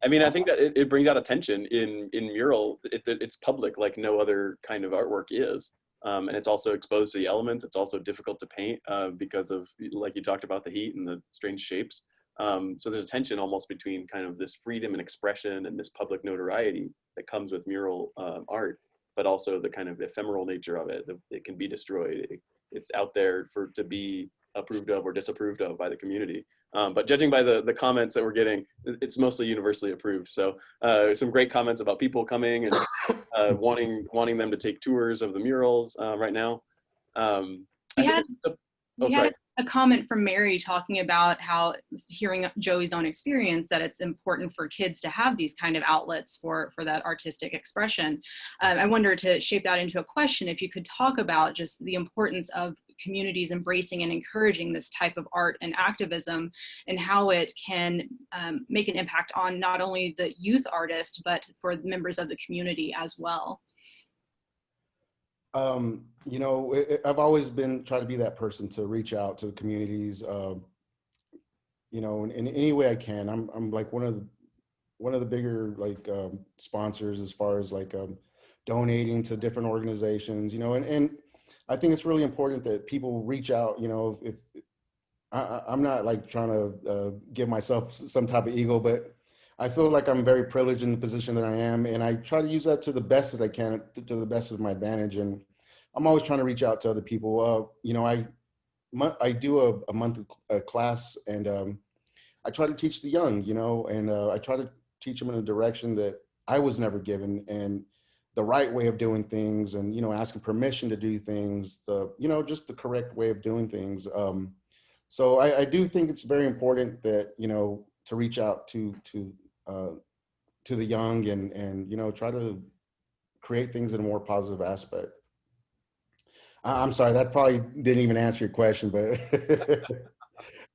I mean, I think that it brings out attention in mural. It's public like no other kind of artwork is. And it's also exposed to the elements. It's also difficult to paint because of, like you talked about, the heat and the strange shapes. So there's a tension almost between kind of this freedom and expression and this public notoriety that comes with mural art, but also the kind of ephemeral nature of it. It can be destroyed. It's out there to be approved of or disapproved of by the community. But judging by the comments that we're getting, it's mostly universally approved. So some great comments about people coming and wanting them to take tours of the murals right now. We had a comment from Mary talking about how, hearing Joey's own experience, that it's important for kids to have these kind of outlets for that artistic expression. I wonder, to shape that into a question, if you could talk about just the importance of communities embracing and encouraging this type of art and activism, and how it can make an impact on not only the youth artist, but for members of the community as well. You know, I've always tried to be that person to reach out to the communities, you know, in any way I can. I'm like one of the bigger like sponsors as far as like donating to different organizations, you know, and I think it's really important that people reach out. You know, if I'm not like trying to give myself some type of ego, but I feel like I'm very privileged in the position that I am, and I try to use that to the best that I can, to the best of my advantage. And I'm always trying to reach out to other people. You know, I do a monthly class, and I try to teach the young, you know, and I try to teach them in a direction that I was never given, and the right way of doing things, and, you know, asking permission to do things, you know, just the correct way of doing things. So I do think it's very important that, you know, to reach out to the young, and, you know, try to create things in a more positive aspect. I'm sorry, that probably didn't even answer your question, but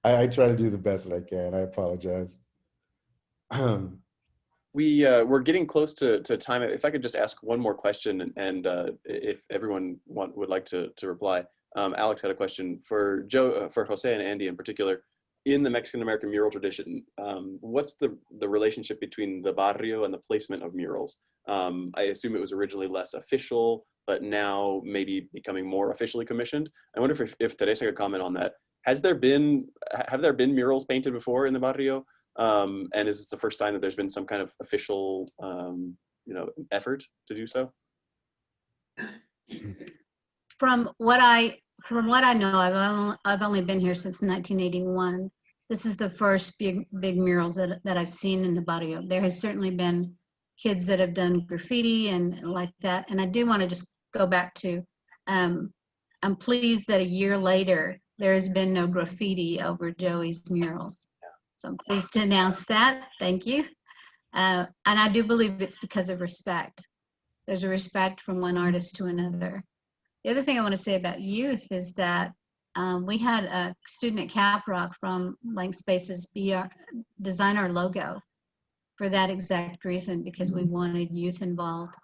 I try to do the best that I can. I apologize. We're getting close to time. If I could just ask one more question, and if everyone would like to reply. Alex had a question for Jose and Andy in particular. In the Mexican American mural tradition, what's the relationship between the barrio and the placement of murals? I assume it was originally less official, but now maybe becoming more officially commissioned. I wonder if Teresa could comment on that. Have there been murals painted before in the barrio? And is this the first time that there's been some kind of official, you know, effort to do so? From what I know, I've only been here since 1981. This is the first big murals that I've seen in the barrio. There has certainly been kids that have done graffiti and like that. And I do want to just go back to, I'm pleased that a year later, there has been no graffiti over Joey's murals. So I'm pleased to announce that. Thank you. And I do believe it's because of respect. There's a respect from one artist to another. The other thing I want to say about youth is that we had a student at Caprock from Blank Spaces design our logo for that exact reason, because we wanted youth involved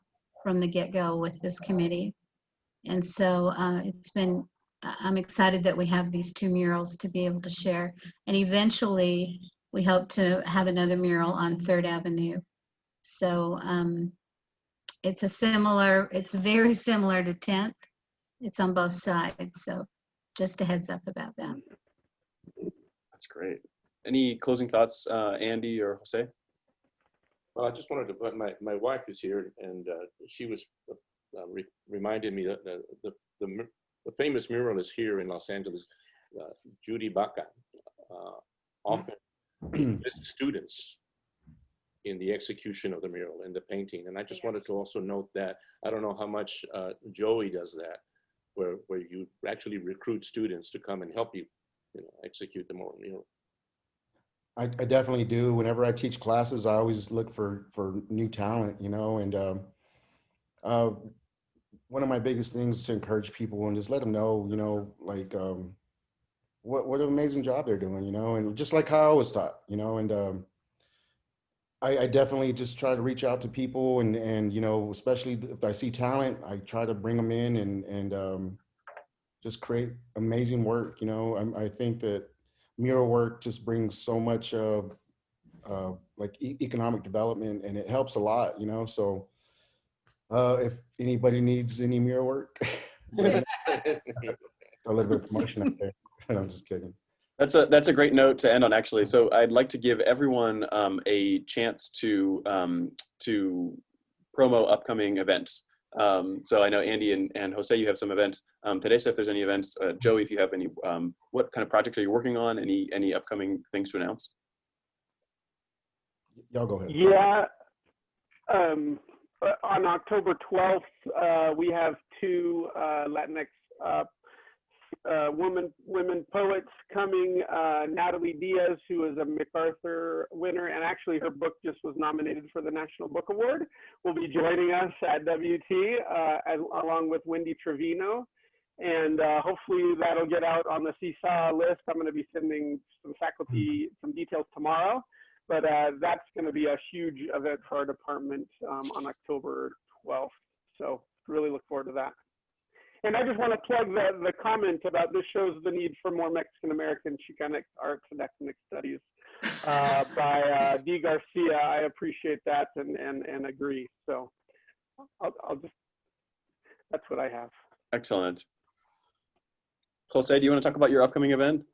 from the get-go with this committee. And so I'm excited that we have these two murals to be able to share. And eventually we hope to have another mural on 3rd Avenue. So it's very similar to 10th. It's on both sides. So just a heads up about that. That's great. Any closing thoughts, Andy or Jose? Well, I just wanted to put my wife is here, and she was reminded me that the famous muralist here in Los Angeles, Judy Baca, often lists students in the execution of the mural and the painting. And I just wanted to also note that I don't know how much Joey does that, where you actually recruit students to come and help you, execute the mural. I definitely do. Whenever I teach classes, I always look for new talent, and one of my biggest things is to encourage people and just let them know, what an amazing job they're doing, and just like how I was taught, and I definitely just try to reach out to people and especially if I see talent, I try to bring them in and just create amazing work. I think that mural work just brings so much economic development, and it helps a lot, so if anybody needs any mural work, a little bit of promotion out there. I'm just kidding. That's a great note to end on, actually. So I'd like to give everyone a chance to promo upcoming events. So I know Andy and Jose, you have some events. Teresa, if there's any events, Joey, if you have any, what kind of projects are you working on? Any upcoming things to announce? Y'all go ahead. Yeah. On October 12th, we have two Latinx women poets coming. Natalie Diaz, who is a MacArthur winner, and actually her book just was nominated for the National Book Award, will be joining us at WT along with Wendy Trevino. And hopefully that'll get out on the CSAW list. I'm going to be sending some faculty some details tomorrow. But that's going to be a huge event for our department on October 12th. So really look forward to that. And I just want to plug the comment about this shows the need for more Mexican-American Chicanic arts and ethnic studies by D. Garcia. I appreciate that and agree. So I'll just, that's what I have. Excellent. Jose, do you want to talk about your upcoming event?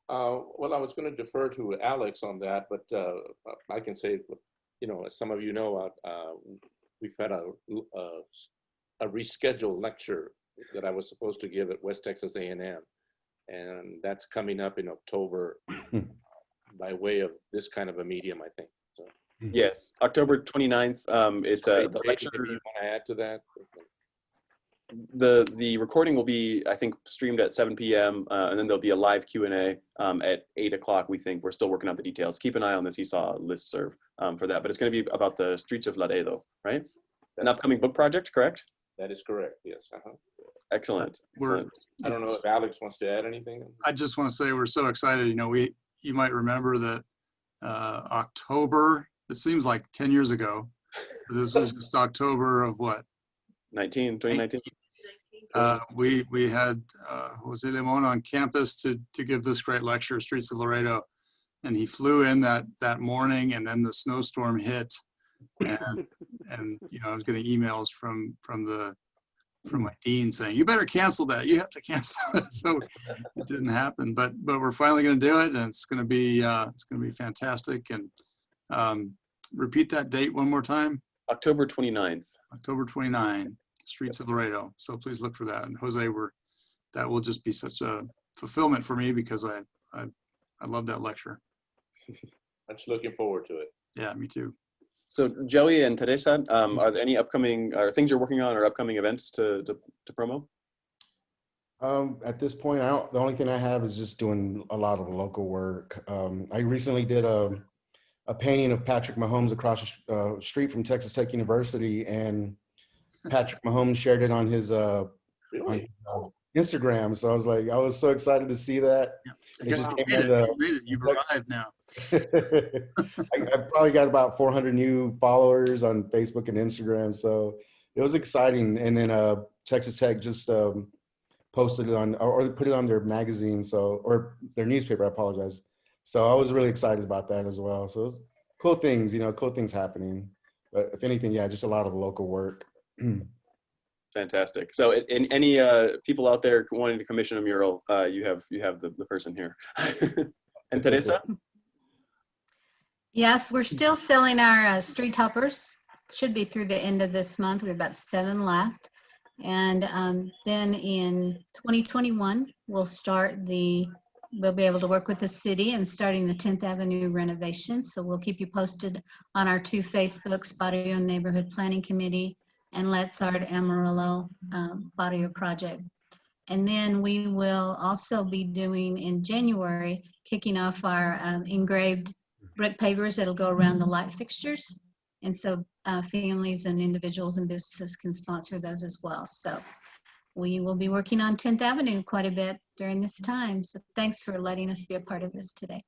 Well, I was going to defer to Alex on that, but I can say, you know, as some of you know, we've had a rescheduled lecture that I was supposed to give at West Texas A&M, and that's coming up in October by way of this kind of a medium, I think. So. Yes, October 29th. It's the lecture. Maybe you want to add to that? The recording will be, I think, streamed at 7 p.m. And then there'll be a live Q&A at 8 o'clock. We think we're still working out the details. Keep an eye on the CSAW listserv for that. But it's going to be about the streets of Laredo, right? An upcoming book project, correct? That is correct. Yes. Excellent. I don't know if Alex wants to add anything. I just want to say we're so excited. You know, you might remember that October. It seems like 10 years ago. This was just October of what? 2019. We had José Limón on campus to give this great lecture, Streets of Laredo, and he flew in that morning, and then the snowstorm hit, and you know, I was getting emails from my dean saying, you better cancel that, you have to cancel it. So it didn't happen, but we're finally going to do it, and it's going to be fantastic. And repeat that date one more time. October 29th. October 29, Streets of Laredo. So please look for that. And Jose, that will just be such a fulfillment for me, because I love that lecture. I'm just looking forward to it. Yeah, me too. So Joey and Teresa, are there any upcoming things you're working on or upcoming events to promo? At this point, the only thing I have is just doing a lot of local work. I recently did a painting of Patrick Mahomes across the street from Texas Tech University, and Patrick Mahomes shared it on his Instagram. So I was so excited to see that. Yeah. I guess you made it. You've arrived now. I probably got about 400 new followers on Facebook and Instagram. So it was exciting. And then Texas Tech just posted it on, or put it on their magazine, or their newspaper, I apologize. So I was really excited about that as well. So it was cool things, cool things happening. But if anything, yeah, just a lot of local work. Fantastic. So any people out there wanting to commission a mural, you have the person here. And Teresa? Yes, we're still selling our street toppers. Should be through the end of this month. We have about 7 left. And then in 2021, we'll be able to work with the city and starting the 10th Avenue renovation. So we'll keep you posted on our 2 Facebooks, Barrio Neighborhood Planning Committee and Let's Art Amarillo Barrio Project. And then we will also be doing in January, kicking off our engraved brick pavers that'll go around the light fixtures. And so families and individuals and businesses can sponsor those as well. So we will be working on 10th Avenue quite a bit during this time. So thanks for letting us be a part of this today.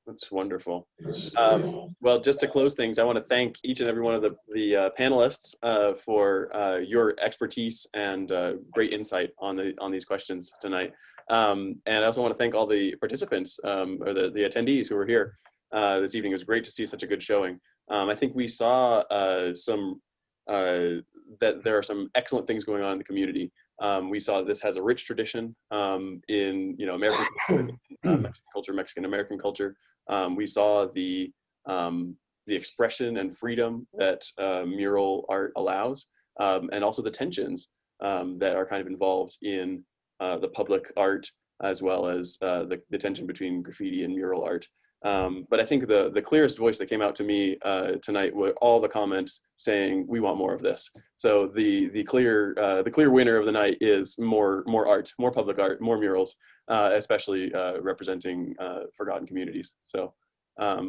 That's wonderful. Well, just to close things, I want to thank each and every one of the panelists for your expertise and great insight on these questions tonight. And I also want to thank all the participants or the attendees who were here this evening. It was great to see such a good showing. I think we saw that there are some excellent things going on in the community. We saw this has a rich tradition in American culture, Mexican American culture. We saw the expression and freedom that mural art allows, and also the tensions that are kind of involved in the public art, as well as the tension between graffiti and mural art. But I think the clearest voice that came out to me tonight were all the comments saying we want more of this. So the clear winner of the night is more art, more public art, more murals, especially representing forgotten communities. So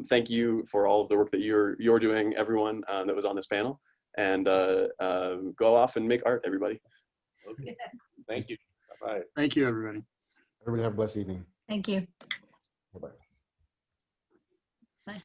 thank you for all of the work that you're doing, everyone that was on this panel, and go off and make art, everybody. Okay. Thank you. Bye. Thank you, everybody. Everybody have a blessed evening. Thank you. Bye-bye. Bye.